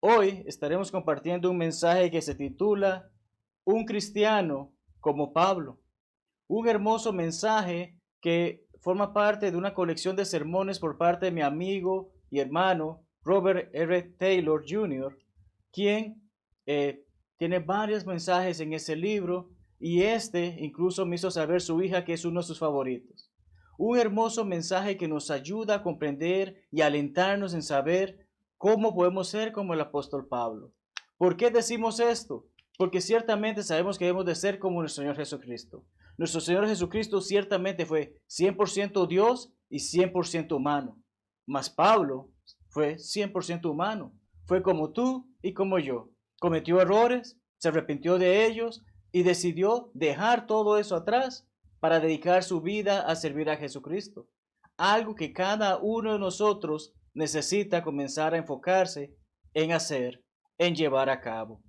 Hoy estaremos compartiendo un mensaje que se titula Un cristiano como Pablo. Un hermoso mensaje que forma parte de una colección de sermones por parte de mi amigo y hermano Robert R. Taylor Jr., quien tiene varios mensajes en ese libro y este incluso me hizo saber su hija que es uno de sus favoritos. Un hermoso mensaje que nos ayuda a comprender y alentarnos en saber cómo podemos ser como el apóstol Pablo. ¿Por qué decimos esto? Porque ciertamente sabemos que debemos de ser como nuestro Señor Jesucristo. Nuestro Señor Jesucristo ciertamente fue 100% Dios y 100% humano. Mas Pablo fue 100% humano. Fue como tú y como yo. Cometió errores, se arrepintió de ellos y decidió dejar todo eso atrás para dedicar su vida a servir a Jesucristo. Algo que cada uno de nosotros necesita comenzar a enfocarse en hacer, en llevar a cabo.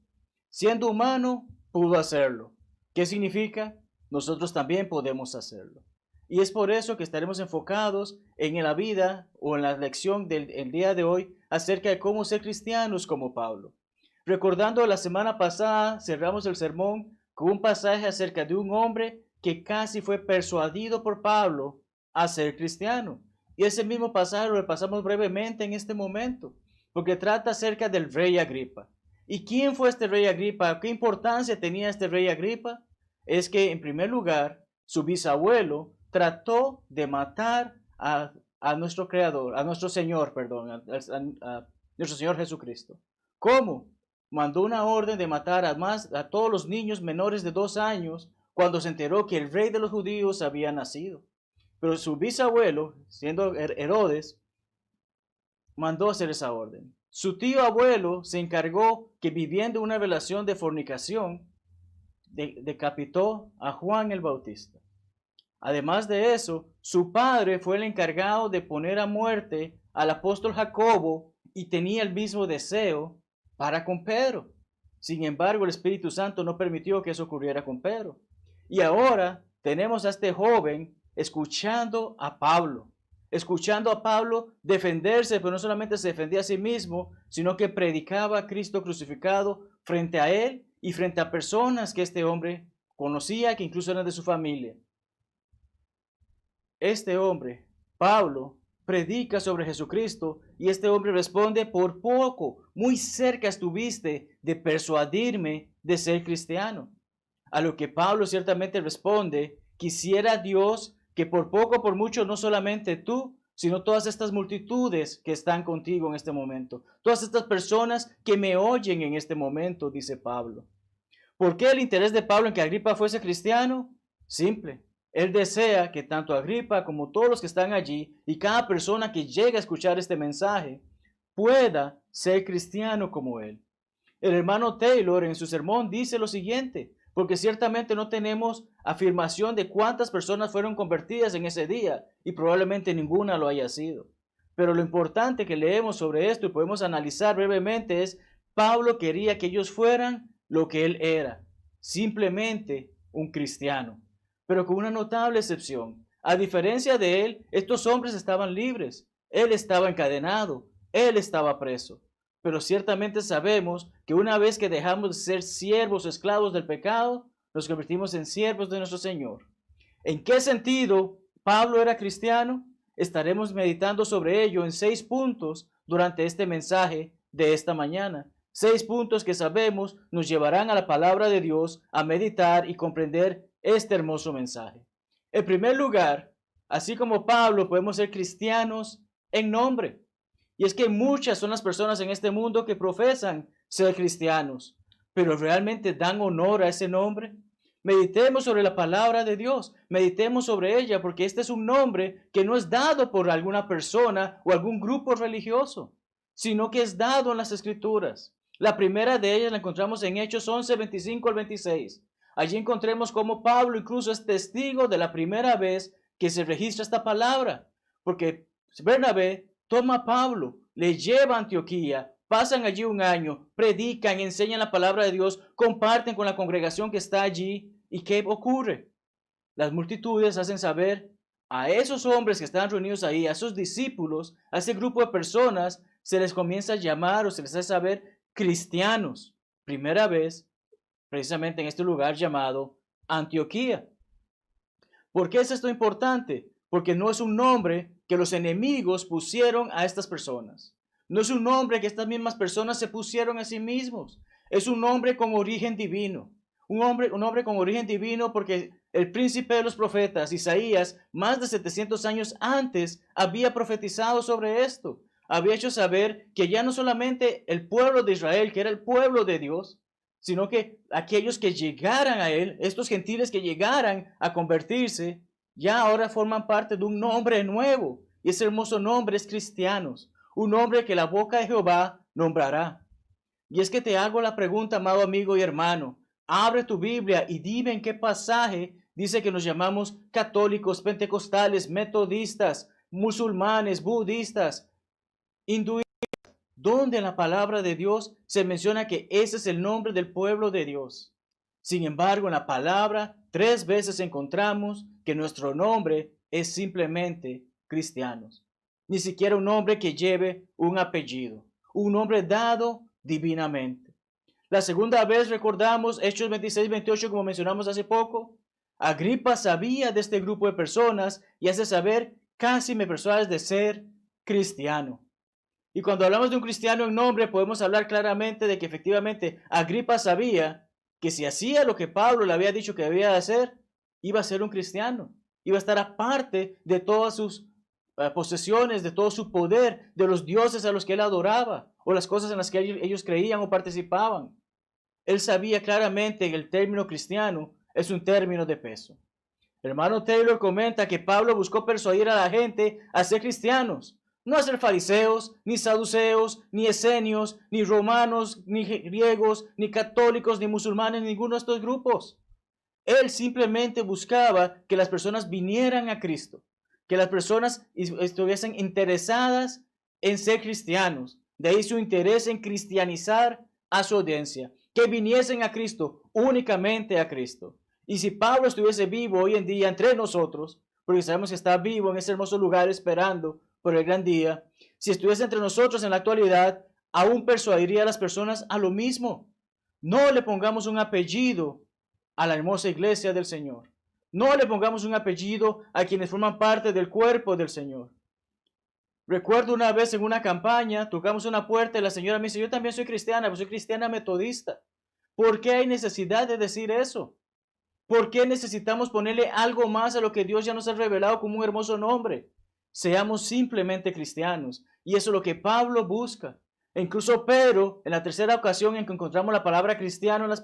Siendo humano, pudo hacerlo. ¿Qué significa? Nosotros también podemos hacerlo. Y es por eso que estaremos enfocados en la vida o en la lección del día de hoy acerca de cómo ser cristianos como Pablo. Recordando la semana pasada, cerramos el sermón con un pasaje acerca de un hombre que casi fue persuadido por Pablo a ser cristiano. Y ese mismo pasaje lo repasamos brevemente en este momento, porque trata acerca del rey Agripa. ¿Y quién fue este rey Agripa? ¿Qué importancia tenía este rey Agripa? Es que, en primer lugar, su bisabuelo trató de matar a nuestro creador, a nuestro Señor, perdón, a nuestro Señor Jesucristo. ¿Cómo? Mandó una orden de matar a todos los niños menores de 2 años cuando se enteró que el rey de los judíos había nacido. Pero su bisabuelo, siendo Herodes, mandó hacer esa orden. Su tío abuelo se encargó que, viviendo una relación de fornicación, decapitó a Juan el Bautista. Además de eso, su padre fue el encargado de poner a muerte al apóstol Jacobo y tenía el mismo deseo para con Pedro. Sin embargo, el Espíritu Santo no permitió que eso ocurriera con Pedro. Y ahora tenemos a este joven escuchando a Pablo defenderse, pero no solamente se defendía a sí mismo, sino que predicaba a Cristo crucificado frente a él y frente a personas que este hombre conocía, que incluso eran de su familia. Este hombre, Pablo, predica sobre Jesucristo y este hombre responde: por poco, muy cerca estuviste de persuadirme de ser cristiano. A lo que Pablo ciertamente responde: quisiera Dios que por poco, por mucho, no solamente tú, sino todas estas multitudes que están contigo en este momento, todas estas personas que me oyen en este momento, dice Pablo. ¿Por qué el interés de Pablo en que Agripa fuese cristiano? Simple. Él desea que tanto Agripa como todos los que están allí y cada persona que llegue a escuchar este mensaje pueda ser cristiano como él. El hermano Taylor en su sermón dice lo siguiente: porque ciertamente no tenemos afirmación de cuántas personas fueron convertidas en ese día y probablemente ninguna lo haya sido. Pero lo importante que leemos sobre esto y podemos analizar brevemente es: Pablo quería que ellos fueran lo que él era, simplemente un cristiano, pero con una notable excepción. A diferencia de él, estos hombres estaban libres, él estaba encadenado, él estaba preso. Pero ciertamente sabemos que una vez que dejamos de ser siervos o esclavos del pecado, nos convertimos en siervos de nuestro Señor. ¿En qué sentido Pablo era cristiano? Estaremos meditando sobre ello en 6 puntos durante este mensaje de esta mañana. 6 puntos que sabemos nos llevarán a la palabra de Dios, a meditar y comprender este hermoso mensaje. En primer lugar, así como Pablo, podemos ser cristianos en nombre. Y es que muchas son las personas en este mundo que profesan ser cristianos, pero ¿realmente dan honor a ese nombre? Meditemos sobre la palabra de Dios, meditemos sobre ella, porque este es un nombre que no es dado por alguna persona o algún grupo religioso, sino que es dado en las Escrituras. La primera de ellas la encontramos en Hechos 11, 25 al 26. Allí encontremos cómo Pablo incluso es testigo de la primera vez que se registra esta palabra, porque Bernabé toma a Pablo, le lleva a Antioquía, pasan allí un año, predican, enseñan la palabra de Dios, comparten con la congregación que está allí. ¿Y qué ocurre? Las multitudes hacen saber a esos hombres que estaban reunidos ahí, a esos discípulos, a ese grupo de personas, se les comienza a llamar o se les hace saber cristianos. Primera vez, precisamente en este lugar llamado Antioquía. ¿Por qué es esto importante? Porque no es un nombre que los enemigos pusieron a estas personas. No es un nombre que estas mismas personas se pusieron a sí mismos. Es un nombre con origen divino. Un nombre con origen divino porque el príncipe de los profetas, Isaías, más de 700 años antes, había profetizado sobre esto. Había hecho saber que ya no solamente el pueblo de Israel, que era el pueblo de Dios, sino que aquellos que llegaran a él, estos gentiles que llegaran a convertirse, ya ahora forman parte de un nombre nuevo. Y ese hermoso nombre es cristianos, un nombre que la boca de Jehová nombrará. Y es que te hago la pregunta, amado amigo y hermano, abre tu Biblia y dime en qué pasaje dice que nos llamamos católicos, pentecostales, metodistas, musulmanes, budistas, hinduistas. Donde en la palabra de Dios se menciona que ese es el nombre del pueblo de Dios. Sin embargo, en la palabra 3 veces encontramos que nuestro nombre es simplemente cristianos. Ni siquiera un nombre que lleve un apellido, un nombre dado divinamente. La segunda vez recordamos Hechos 26-28, como mencionamos hace poco. Agripa sabía de este grupo de personas y hace saber, casi me persuades de ser cristiano. Y cuando hablamos de un cristiano en nombre, podemos hablar claramente de que efectivamente Agripa sabía que si hacía lo que Pablo le había dicho que debía de hacer, iba a ser un cristiano. Iba a estar aparte de todas sus posesiones, de todo su poder, de los dioses a los que él adoraba, o las cosas en las que ellos creían o participaban. Él sabía claramente que el término cristiano es un término de peso. El hermano Taylor comenta que Pablo buscó persuadir a la gente a ser cristianos, no a ser fariseos, ni saduceos, ni esenios, ni romanos, ni griegos, ni católicos, ni musulmanes, ninguno de estos grupos. Él simplemente buscaba que las personas vinieran a Cristo, que las personas estuviesen interesadas en ser cristianos. De ahí su interés en cristianizar a su audiencia, que viniesen a Cristo, únicamente a Cristo. Y si Pablo estuviese vivo hoy en día entre nosotros, porque sabemos que está vivo en ese hermoso lugar esperando por el gran día, si estuviese entre nosotros en la actualidad, aún persuadiría a las personas a lo mismo. No le pongamos un apellido a la hermosa iglesia del Señor. No le pongamos un apellido a quienes forman parte del cuerpo del Señor. Recuerdo una vez en una campaña, tocamos una puerta y la señora me dice, yo también soy cristiana, pero soy cristiana metodista. ¿Por qué hay necesidad de decir eso? ¿Por qué necesitamos ponerle algo más a lo que Dios ya nos ha revelado como un hermoso nombre? Seamos simplemente cristianos. Y eso es lo que Pablo busca. E incluso Pedro, en la tercera ocasión en que encontramos la palabra cristiano en las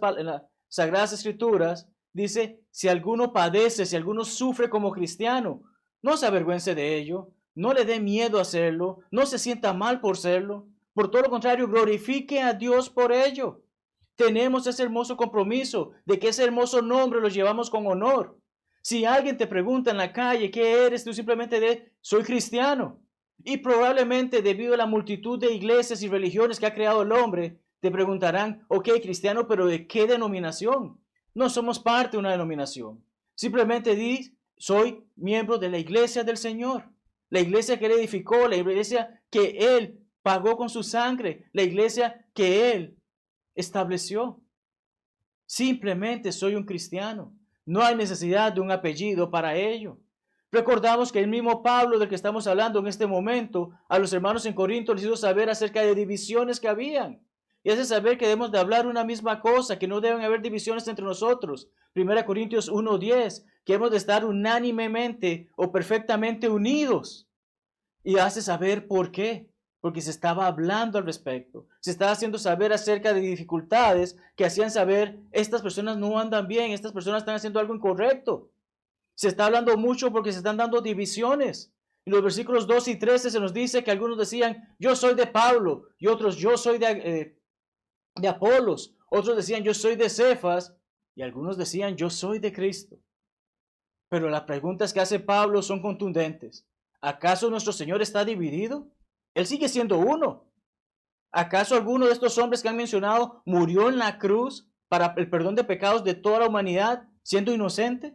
Sagradas Escrituras, dice, si alguno padece, si alguno sufre como cristiano, no se avergüence de ello, no le dé miedo a hacerlo, no se sienta mal por serlo. Por todo lo contrario, glorifique a Dios por ello. Tenemos ese hermoso compromiso de que ese hermoso nombre lo llevamos con honor. Si alguien te pregunta en la calle qué eres, tú simplemente de soy cristiano. Y probablemente debido a la multitud de iglesias y religiones que ha creado el hombre, te preguntarán, ok, cristiano, pero ¿de qué denominación? No somos parte de una denominación. Simplemente di, soy miembro de la iglesia del Señor. La iglesia que él edificó, la iglesia que él pagó con su sangre, la iglesia que él estableció. Simplemente soy un cristiano. No hay necesidad de un apellido para ello. Recordamos que el mismo Pablo del que estamos hablando en este momento a los hermanos en Corinto les hizo saber acerca de divisiones que habían. Y hace saber que debemos de hablar una misma cosa, que no deben haber divisiones entre nosotros. 1 Corintios 1:10, que hemos de estar unánimemente o perfectamente unidos. Y hace saber por qué. Porque se estaba hablando al respecto. Se estaba haciendo saber acerca de dificultades que hacían saber, estas personas no andan bien, estas personas están haciendo algo incorrecto. Se está hablando mucho porque se están dando divisiones. En los versículos 2 y 13 se nos dice que algunos decían, yo soy de Pablo, y otros, yo soy de Apolos. Otros decían, yo soy de Cefas, y algunos decían, yo soy de Cristo. Pero las preguntas que hace Pablo son contundentes. ¿Acaso nuestro Señor está dividido? Él sigue siendo uno. ¿Acaso alguno de estos hombres que han mencionado murió en la cruz para el perdón de pecados de toda la humanidad siendo inocente?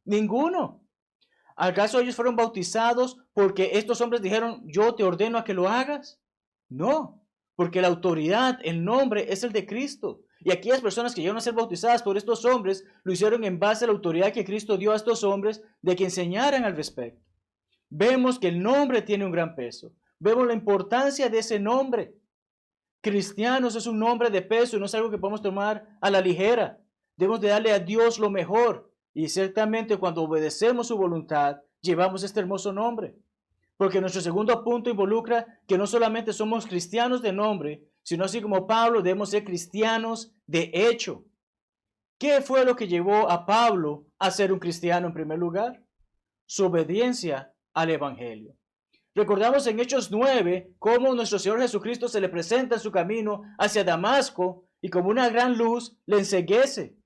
Ninguno. ¿Acaso ellos fueron bautizados porque estos hombres dijeron, yo te ordeno a que lo hagas? No, porque la autoridad, el nombre es el de Cristo. Y aquellas personas que llegaron a ser bautizadas por estos hombres lo hicieron en base a la autoridad que Cristo dio a estos hombres de que enseñaran al respecto. Vemos que el nombre tiene un gran peso. Vemos la importancia de ese nombre. Cristianos es un nombre de peso y no es algo que podemos tomar a la ligera. Debemos de darle a Dios lo mejor. Y ciertamente cuando obedecemos su voluntad, llevamos este hermoso nombre. Porque nuestro segundo punto involucra que no solamente somos cristianos de nombre, sino así como Pablo, debemos ser cristianos de hecho. ¿Qué fue lo que llevó a Pablo a ser un cristiano en primer lugar? Su obediencia al Evangelio. Recordamos en Hechos 9 cómo nuestro Señor Jesucristo se le presenta en su camino hacia Damasco y como una gran luz le enceguece.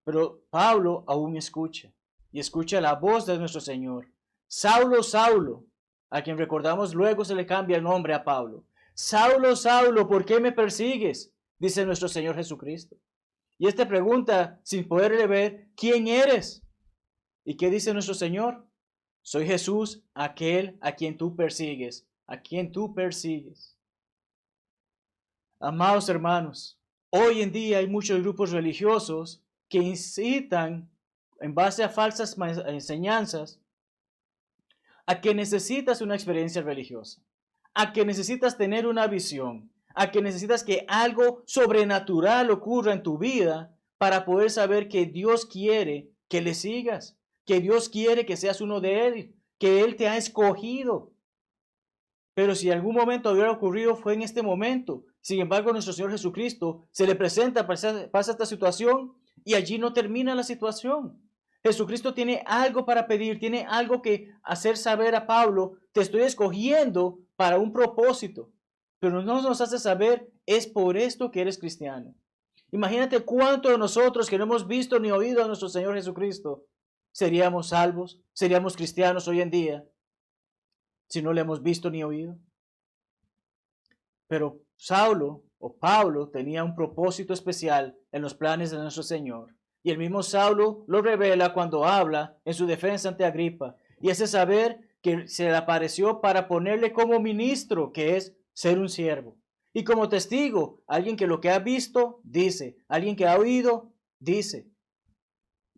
Pero Pablo aún escucha y escucha la voz de nuestro Señor. Saulo, Saulo, a quien recordamos luego se le cambia el nombre a Pablo. Saulo, Saulo, ¿por qué me persigues? Dice nuestro Señor Jesucristo. Y esta pregunta, sin poderle ver, ¿quién eres? ¿Y qué dice nuestro Señor? Soy Jesús, aquel a quien tú persigues, a quien tú persigues. Amados hermanos, hoy en día hay muchos grupos religiosos que incitan, en base a falsas enseñanzas, a que necesitas una experiencia religiosa, a que necesitas tener una visión, a que necesitas que algo sobrenatural ocurra en tu vida para poder saber que Dios quiere que le sigas, que Dios quiere que seas uno de Él, que Él te ha escogido. Pero si algún momento hubiera ocurrido, fue en este momento. Sin embargo, nuestro Señor Jesucristo se le presenta, pasa esta situación y allí no termina la situación. Jesucristo tiene algo para pedir, tiene algo que hacer saber a Pablo, te estoy escogiendo para un propósito, pero no nos hace saber, es por esto que eres cristiano. Imagínate cuántos de nosotros que no hemos visto ni oído a nuestro Señor Jesucristo, seríamos salvos, seríamos cristianos hoy en día, si no le hemos visto ni oído. Pero Saulo o Pablo tenía un propósito especial en los planes de nuestro Señor. Y el mismo Saulo lo revela cuando habla en su defensa ante Agripa. Y ese saber que se le apareció para ponerle como ministro, que es ser un siervo. Y como testigo, alguien que lo que ha visto, dice. Alguien que ha oído, dice.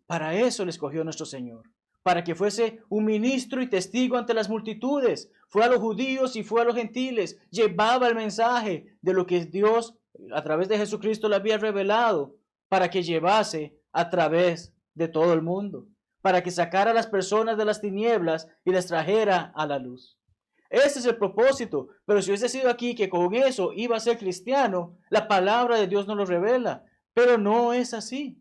Para eso le escogió nuestro Señor. Para que fuese un ministro y testigo ante las multitudes. Fue a los judíos y fue a los gentiles. Llevaba el mensaje de lo que Dios, a través de Jesucristo, le había revelado. Para que llevase a través de todo el mundo, para que sacara a las personas de las tinieblas y las trajera a la luz. Ese es el propósito, pero si hubiese sido aquí que con eso iba a ser cristiano, la palabra de Dios nos lo revela, pero no es así.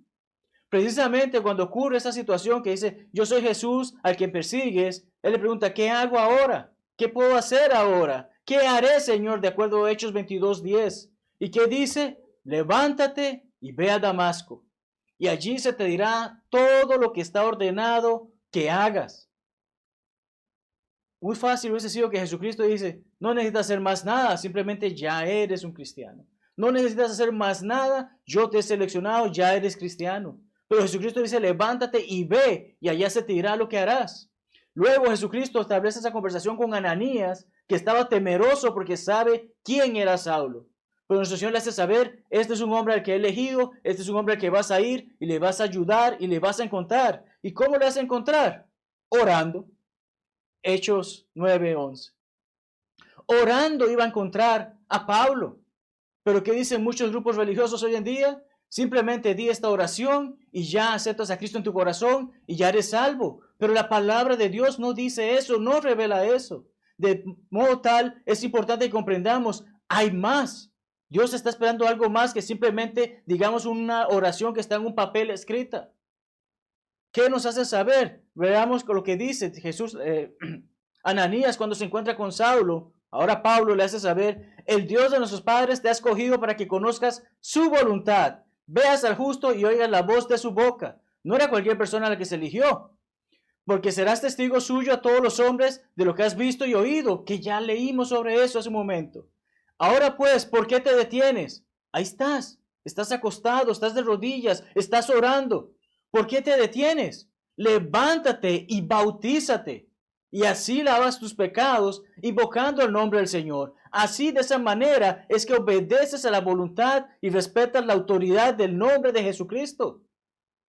Precisamente cuando ocurre esa situación que dice, yo soy Jesús al quien persigues, él le pregunta, ¿qué hago ahora? ¿Qué puedo hacer ahora? ¿Qué haré, Señor? De acuerdo a Hechos 22:10. ¿Y qué dice? Levántate y ve a Damasco. Y allí se te dirá todo lo que está ordenado que hagas. Muy fácil hubiese sido que Jesucristo dice, no necesitas hacer más nada, simplemente ya eres un cristiano. No necesitas hacer más nada, yo te he seleccionado, ya eres cristiano. Pero Jesucristo dice, levántate y ve, y allá se te dirá lo que harás. Luego Jesucristo establece esa conversación con Ananías, que estaba temeroso porque sabe quién era Saulo. Pero nuestro Señor le hace saber, este es un hombre al que he elegido, este es un hombre al que vas a ir y le vas a ayudar y le vas a encontrar. ¿Y cómo le vas a encontrar? Orando. Hechos 9:11. Orando iba a encontrar a Pablo. Pero ¿qué dicen muchos grupos religiosos hoy en día? Simplemente di esta oración y ya aceptas a Cristo en tu corazón y ya eres salvo. Pero la palabra de Dios no dice eso, no revela eso. De modo tal, es importante que comprendamos, hay más. Dios está esperando algo más que simplemente, digamos, una oración que está en un papel escrita. ¿Qué nos hace saber? Veamos lo que dice Jesús, Ananías cuando se encuentra con Saulo. Ahora Pablo le hace saber, el Dios de nuestros padres te ha escogido para que conozcas su voluntad, veas al justo y oigas la voz de su boca. No era cualquier persona a la que se eligió, porque serás testigo suyo a todos los hombres de lo que has visto y oído, que ya leímos sobre eso hace un momento. Ahora pues, ¿por qué te detienes? Ahí estás acostado, estás de rodillas, estás orando. ¿Por qué te detienes? levántate y bautízate, y así lavas tus pecados, invocando el nombre del Señor. Así, de esa manera, es que obedeces a la voluntad y respetas la autoridad del nombre de Jesucristo,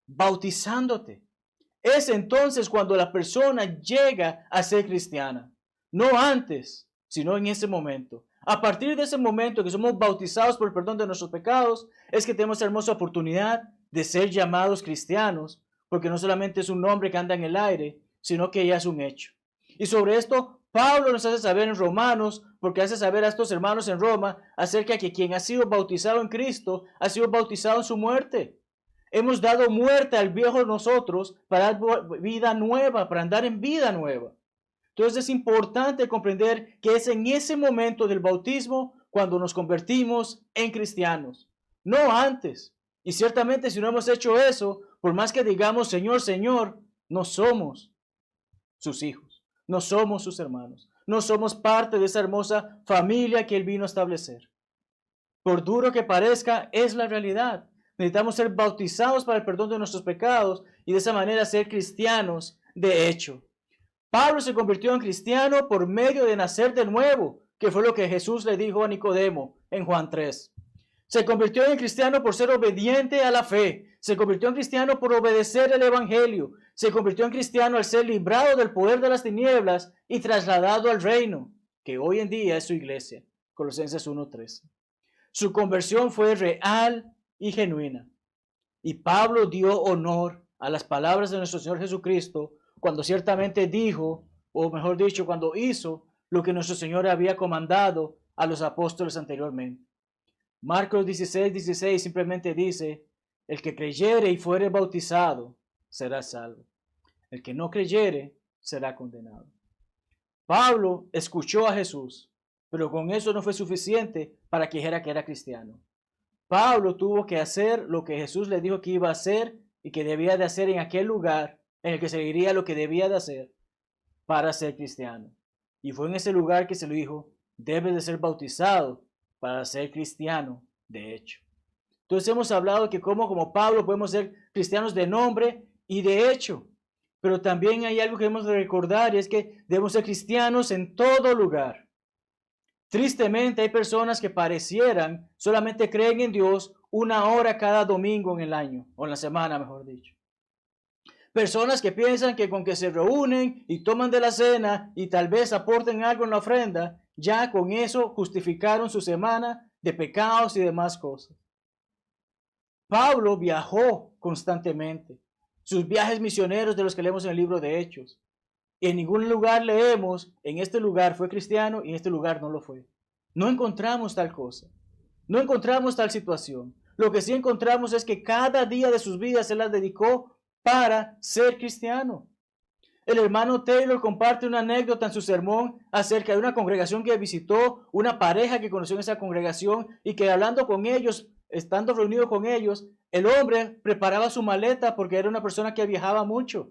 bautizándote. Es entonces cuando la persona llega a ser cristiana, no antes, sino en ese momento. A partir de ese momento que somos bautizados por el perdón de nuestros pecados, es que tenemos la hermosa oportunidad de ser llamados cristianos, porque no solamente es un nombre que anda en el aire, sino que ya es un hecho. Y sobre esto, Pablo nos hace saber en Romanos, porque hace saber a estos hermanos en Roma, acerca de que quien ha sido bautizado en Cristo, ha sido bautizado en su muerte. Hemos dado muerte al viejo nosotros para dar vida nueva, para andar en vida nueva. Entonces es importante comprender que es en ese momento del bautismo cuando nos convertimos en cristianos, no antes. Y ciertamente si no hemos hecho eso, por más que digamos Señor, Señor, no somos sus hijos, no somos sus hermanos, no somos parte de esa hermosa familia que Él vino a establecer. Por duro que parezca, es la realidad. Necesitamos ser bautizados para el perdón de nuestros pecados y de esa manera ser cristianos de hecho. Pablo se convirtió en cristiano por medio de nacer de nuevo, que fue lo que Jesús le dijo a Nicodemo en Juan 3. Se convirtió en cristiano por ser obediente a la fe. Se convirtió en cristiano por obedecer el evangelio. Se convirtió en cristiano al ser librado del poder de las tinieblas y trasladado al reino, que hoy en día es su iglesia. Colosenses 1:13. Su conversión fue real y genuina. Y Pablo dio honor a las palabras de nuestro Señor Jesucristo cuando ciertamente dijo, o mejor dicho, cuando hizo lo que nuestro Señor había comandado a los apóstoles anteriormente. Marcos 16:16 simplemente dice, el que creyere y fuere bautizado será salvo. El que no creyere será condenado. Pablo escuchó a Jesús, pero con eso no fue suficiente para que dijera que era cristiano. Pablo tuvo que hacer lo que Jesús le dijo que iba a hacer y que debía de hacer en aquel lugar en el que se diría lo que debía de hacer para ser cristiano. Y fue en ese lugar que se le dijo, debes de ser bautizado para ser cristiano de hecho. Entonces hemos hablado que como Pablo podemos ser cristianos de nombre y de hecho. Pero también hay algo que debemos de recordar y es que debemos ser cristianos en todo lugar. Tristemente hay personas que parecieran solamente creen en Dios una hora cada domingo en el año, o en la semana mejor dicho. Personas que piensan que con que se reúnen y toman de la cena y tal vez aporten algo en la ofrenda, ya con eso justificaron su semana de pecados y demás cosas. Pablo viajó constantemente. Sus viajes misioneros de los que leemos en el libro de Hechos. En ningún lugar leemos, en este lugar fue cristiano y en este lugar no lo fue. No encontramos tal cosa. No encontramos tal situación. Lo que sí encontramos es que cada día de sus vidas se las dedicó para ser cristiano. El hermano Taylor comparte una anécdota en su sermón acerca de una congregación que visitó, una pareja que conoció en esa congregación y que hablando con ellos, estando reunido con ellos, el hombre preparaba su maleta porque era una persona que viajaba mucho.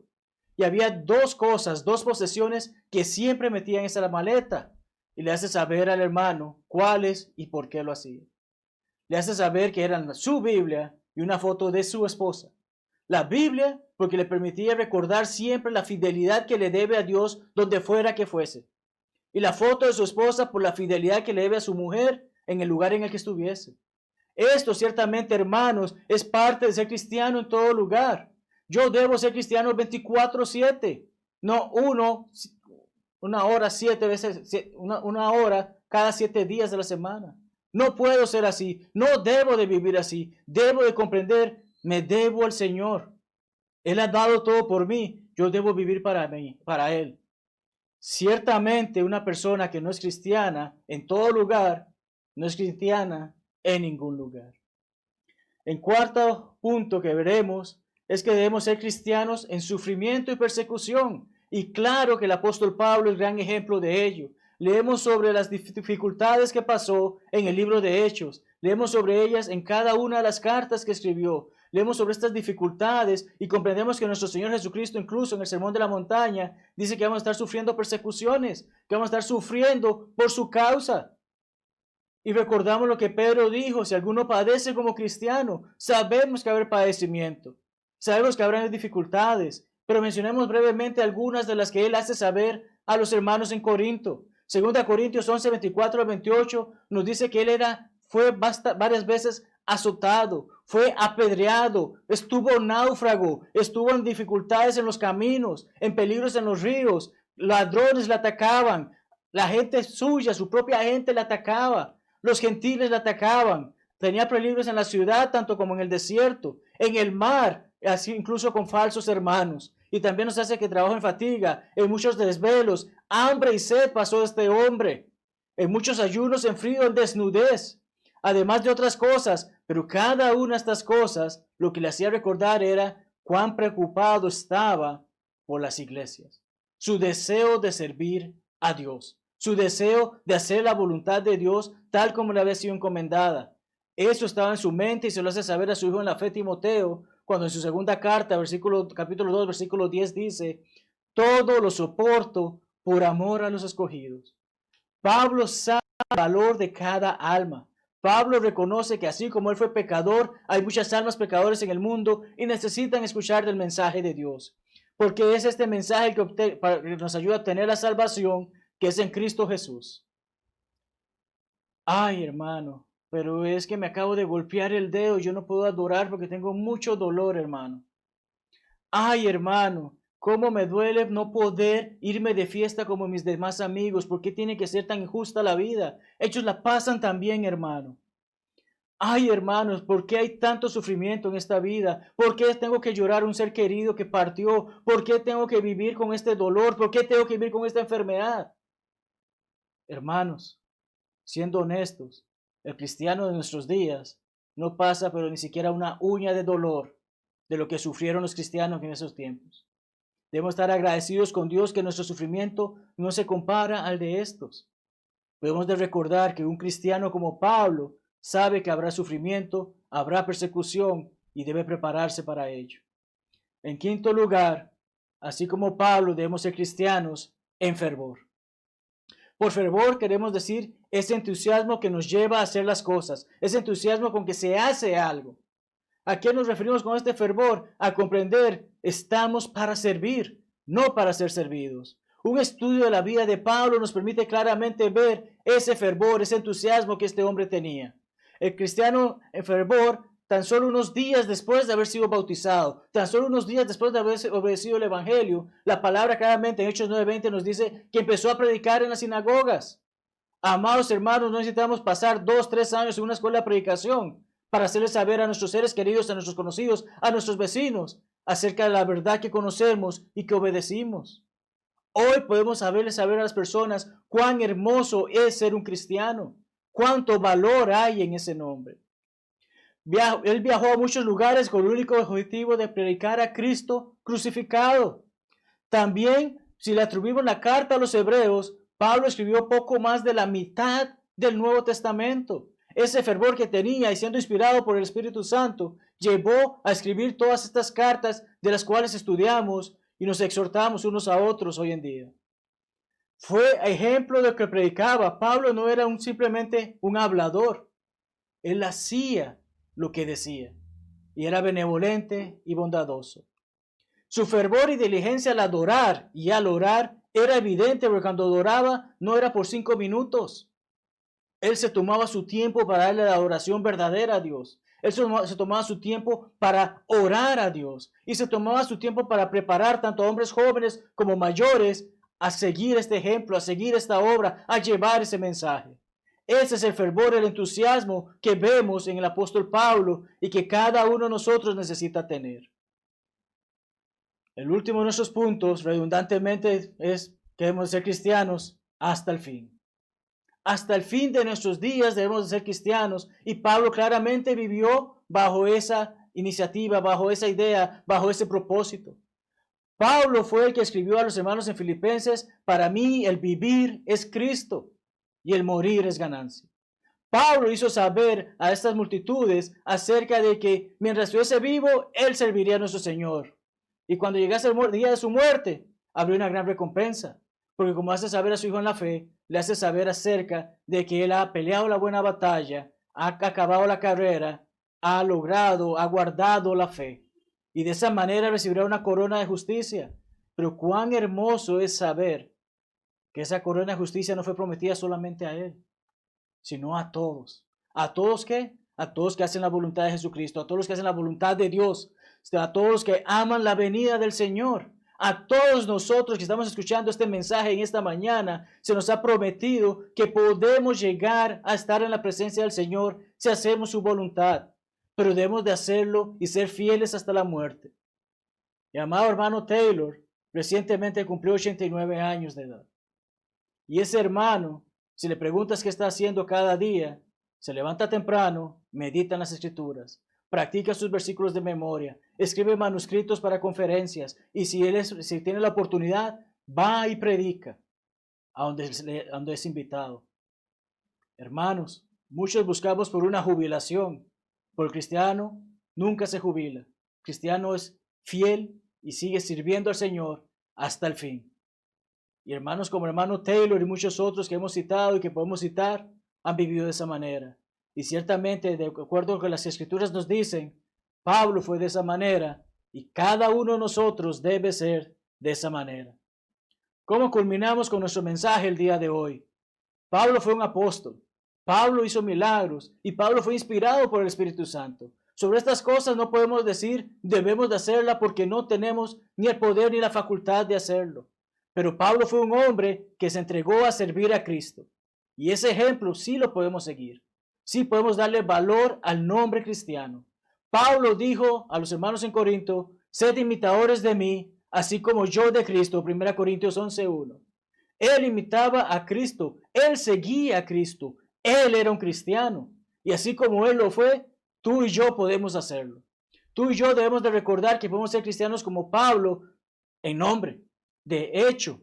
Y había dos cosas, dos posesiones que siempre metía en esa maleta. Y le hace saber al hermano cuáles y por qué lo hacía. Le hace saber que eran su Biblia y una foto de su esposa. La Biblia porque le permitía recordar siempre la fidelidad que le debe a Dios donde fuera que fuese. Y la foto de su esposa por la fidelidad que le debe a su mujer en el lugar en el que estuviese. Esto ciertamente, hermanos, es parte de ser cristiano en todo lugar. Yo debo ser cristiano 24/7, no una hora 7 veces, una hora cada 7 días de la semana. No puedo ser así, no debo de vivir así, debo de comprender, me debo al Señor. Él ha dado todo por mí, yo debo vivir para mí, para Él. Ciertamente una persona que no es cristiana en todo lugar, no es cristiana en ningún lugar. En cuarto punto que veremos es que debemos ser cristianos en sufrimiento y persecución. Y claro que el apóstol Pablo es gran ejemplo de ello. Leemos sobre las dificultades que pasó en el libro de Hechos. Leemos sobre ellas en cada una de las cartas que escribió. Leemos sobre estas dificultades y comprendemos que nuestro Señor Jesucristo, incluso en el Sermón de la Montaña, dice que vamos a estar sufriendo persecuciones, que vamos a estar sufriendo por su causa. Y recordamos lo que Pedro dijo, si alguno padece como cristiano, sabemos que va a haber padecimiento, sabemos que habrá dificultades, pero mencionemos brevemente algunas de las que él hace saber a los hermanos en Corinto. 2 Corintios 11, 24 al 28 nos dice que él fue varias veces azotado, fue apedreado, estuvo náufrago, estuvo en dificultades en los caminos, en peligros en los ríos, ladrones le atacaban, la gente suya, su propia gente le atacaba, los gentiles le atacaban, tenía peligros en la ciudad tanto como en el desierto, en el mar, así incluso con falsos hermanos. Y también nos hace que trabajo en fatiga, en muchos desvelos, hambre y sed pasó este hombre, en muchos ayunos, en frío, en desnudez, además de otras cosas, pero cada una de estas cosas lo que le hacía recordar era cuán preocupado estaba por las iglesias, su deseo de servir a Dios, su deseo de hacer la voluntad de Dios tal como le había sido encomendada. Eso estaba en su mente y se lo hace saber a su hijo en la fe, Timoteo, cuando en su segunda carta, capítulo 2, versículo 10 dice, todo lo soporto por amor a los escogidos. Pablo sabe el valor de cada alma. Pablo reconoce que así como él fue pecador, hay muchas almas pecadores en el mundo y necesitan escuchar del mensaje de Dios. Porque es este mensaje que nos ayuda a obtener la salvación que es en Cristo Jesús. Ay, hermano, pero es que me acabo de golpear el dedo, yo no puedo adorar porque tengo mucho dolor, hermano. Ay, hermano, cómo me duele no poder irme de fiesta como mis demás amigos. ¿Por qué tiene que ser tan injusta la vida? Ellos la pasan tan bien, hermano. Ay, hermanos, ¿por qué hay tanto sufrimiento en esta vida? ¿Por qué tengo que llorar a un ser querido que partió? ¿Por qué tengo que vivir con este dolor? ¿Por qué tengo que vivir con esta enfermedad? Hermanos, siendo honestos, el cristiano de nuestros días no pasa pero ni siquiera una uña de dolor de lo que sufrieron los cristianos en esos tiempos. Debemos estar agradecidos con Dios que nuestro sufrimiento no se compara al de estos. Debemos de recordar que un cristiano como Pablo sabe que habrá sufrimiento, habrá persecución y debe prepararse para ello. En quinto lugar, así como Pablo, debemos ser cristianos en fervor. Por fervor queremos decir ese entusiasmo que nos lleva a hacer las cosas, ese entusiasmo con que se hace algo. ¿A qué nos referimos con este fervor? A comprender, estamos para servir, no para ser servidos. Un estudio de la vida de Pablo nos permite claramente ver ese fervor, ese entusiasmo que este hombre tenía. El cristiano en fervor, tan solo unos días después de haber sido bautizado, tan solo unos días después de haber obedecido el evangelio, la palabra claramente en Hechos 9:20 nos dice que empezó a predicar en las sinagogas. Amados hermanos, no necesitamos pasar 2, 3 años en una escuela de predicación para hacerles saber a nuestros seres queridos, a nuestros conocidos, a nuestros vecinos, acerca de la verdad que conocemos y que obedecimos. Hoy podemos saberles saber a las personas cuán hermoso es ser un cristiano, cuánto valor hay en ese nombre. Él viajó a muchos lugares con el único objetivo de predicar a Cristo crucificado. También, si le atribuimos la carta a los hebreos, Pablo escribió poco más de la mitad del Nuevo Testamento. Ese fervor que tenía y siendo inspirado por el Espíritu Santo, llevó a escribir todas estas cartas de las cuales estudiamos y nos exhortamos unos a otros hoy en día. Fue ejemplo de lo que predicaba. Pablo no era simplemente un hablador. Él hacía lo que decía y era benevolente y bondadoso. Su fervor y diligencia al adorar y al orar era evidente porque cuando adoraba no era por 5 minutos. Él se tomaba su tiempo para darle la adoración verdadera a Dios. Él se tomaba su tiempo para orar a Dios y se tomaba su tiempo para preparar tanto a hombres jóvenes como mayores a seguir este ejemplo, a seguir esta obra, a llevar ese mensaje. Ese es el fervor, el entusiasmo que vemos en el apóstol Pablo y que cada uno de nosotros necesita tener. El último de nuestros puntos, redundantemente, es que debemos ser cristianos hasta el fin. Hasta el fin de nuestros días debemos de ser cristianos y Pablo claramente vivió bajo esa iniciativa, bajo esa idea, bajo ese propósito. Pablo fue el que escribió a los hermanos en Filipenses, para mí el vivir es Cristo y el morir es ganancia. Pablo hizo saber a estas multitudes acerca de que mientras estuviese vivo, él serviría a nuestro Señor. Y cuando llegase el día de su muerte, habría una gran recompensa. Porque como hace saber a su hijo en la fe, le hace saber acerca de que él ha peleado la buena batalla, ha acabado la carrera, ha logrado, ha guardado la fe. y de esa manera recibirá una corona de justicia. Pero cuán hermoso es saber que esa corona de justicia no fue prometida solamente a él, sino a todos. ¿A todos qué? A todos que hacen la voluntad de Jesucristo, a todos los que hacen la voluntad de Dios, a todos los que aman la venida del Señor. A todos nosotros que estamos escuchando este mensaje en esta mañana, se nos ha prometido que podemos llegar a estar en la presencia del Señor si hacemos su voluntad, pero debemos de hacerlo y ser fieles hasta la muerte. Mi amado hermano Taylor recientemente cumplió 89 años de edad. Y ese hermano, si le preguntas qué está haciendo cada día, se levanta temprano, medita en las Escrituras, practica sus versículos de memoria, escribe manuscritos para conferencias y si tiene la oportunidad, va y predica a donde es invitado. Hermanos, muchos buscamos por una jubilación, pero el cristiano nunca se jubila. El cristiano es fiel y sigue sirviendo al Señor hasta el fin. Y hermanos como hermano Taylor y muchos otros que hemos citado y que podemos citar, han vivido de esa manera. Y ciertamente, de acuerdo con lo que las Escrituras nos dicen, Pablo fue de esa manera y cada uno de nosotros debe ser de esa manera. ¿Cómo culminamos con nuestro mensaje el día de hoy? Pablo fue un apóstol, Pablo hizo milagros y Pablo fue inspirado por el Espíritu Santo. Sobre estas cosas no podemos decir debemos de hacerla porque no tenemos ni el poder ni la facultad de hacerlo. Pero Pablo fue un hombre que se entregó a servir a Cristo. Y ese ejemplo sí lo podemos seguir. Sí podemos darle valor al nombre cristiano. Pablo dijo a los hermanos en Corinto, sed imitadores de mí, así como yo de Cristo, 1 Corintios 11:1. Él imitaba a Cristo, él seguía a Cristo, él era un cristiano. Y así como él lo fue, tú y yo podemos hacerlo. Tú y yo debemos de recordar que podemos ser cristianos como Pablo en nombre, de hecho,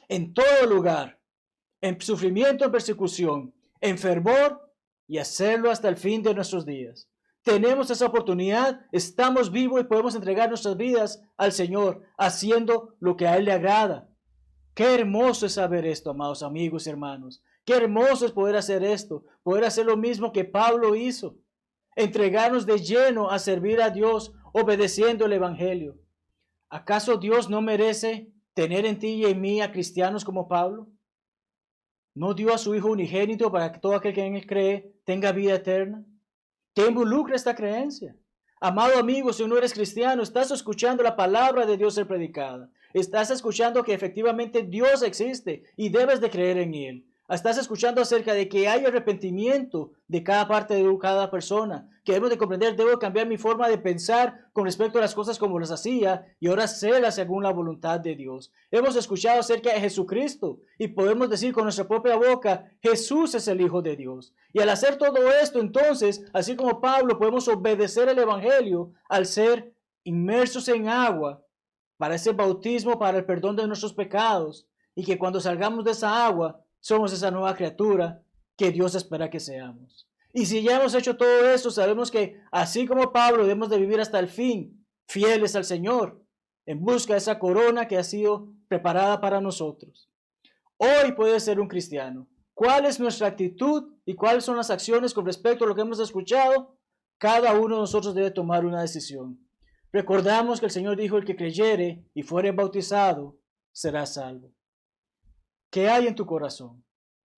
en todo lugar, en sufrimiento, en persecución, en fervor y hacerlo hasta el fin de nuestros días. Tenemos esa oportunidad, estamos vivos y podemos entregar nuestras vidas al Señor, haciendo lo que a Él le agrada. Qué hermoso es saber esto, amados amigos y hermanos. Qué hermoso es poder hacer esto, poder hacer lo mismo que Pablo hizo. Entregarnos de lleno a servir a Dios, obedeciendo el Evangelio. ¿Acaso Dios no merece tener en ti y en mí a cristianos como Pablo? ¿No dio a su Hijo unigénito para que todo aquel que en Él cree tenga vida eterna? ¿Qué involucra esta creencia? Amado amigo, si no eres cristiano, estás escuchando la palabra de Dios ser predicada. Estás escuchando que efectivamente Dios existe y debes de creer en Él. Estás escuchando acerca de que hay arrepentimiento de cada parte de cada persona, que debemos de comprender, debo cambiar mi forma de pensar con respecto a las cosas como las hacía y ahora hacerlas según la voluntad de Dios. Hemos escuchado acerca de Jesucristo y podemos decir con nuestra propia boca, Jesús es el Hijo de Dios. Y al hacer todo esto, entonces, así como Pablo, podemos obedecer el Evangelio al ser inmersos en agua para ese bautismo, para el perdón de nuestros pecados, y que cuando salgamos de esa agua, somos esa nueva criatura que Dios espera que seamos. Y si ya hemos hecho todo eso, sabemos que así como Pablo debemos de vivir hasta el fin, fieles al Señor, en busca de esa corona que ha sido preparada para nosotros. Hoy puedes ser un cristiano. ¿Cuál es nuestra actitud y cuáles son las acciones con respecto a lo que hemos escuchado? Cada uno de nosotros debe tomar una decisión. Recordamos que el Señor dijo, el que creyere y fuere bautizado será salvo. ¿Qué hay en tu corazón?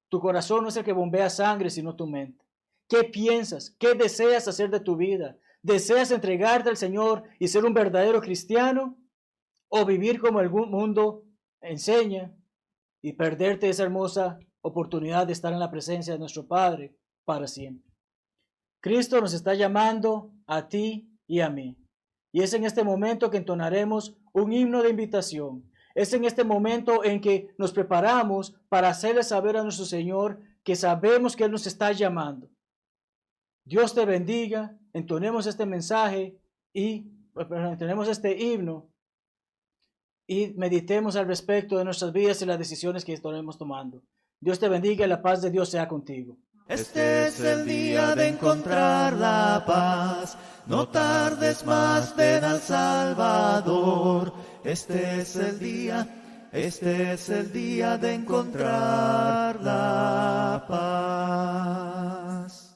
Tu corazón no es el que bombea sangre, sino tu mente. ¿Qué piensas? ¿Qué deseas hacer de tu vida? ¿Deseas entregarte al Señor y ser un verdadero cristiano? ¿O vivir como el mundo enseña y perderte esa hermosa oportunidad de estar en la presencia de nuestro Padre para siempre? Cristo nos está llamando a ti y a mí. Y es en este momento que entonaremos un himno de invitación. Es en este momento en que nos preparamos para hacerle saber a nuestro Señor que sabemos que Él nos está llamando. Dios te bendiga, entonemos este mensaje y entonemos este himno y meditemos al respecto de nuestras vidas y las decisiones que estaremos tomando. Dios te bendiga y la paz de Dios sea contigo. Este es el día de encontrar la paz, no tardes más, ven al Salvador. Este es el día de encontrar la paz.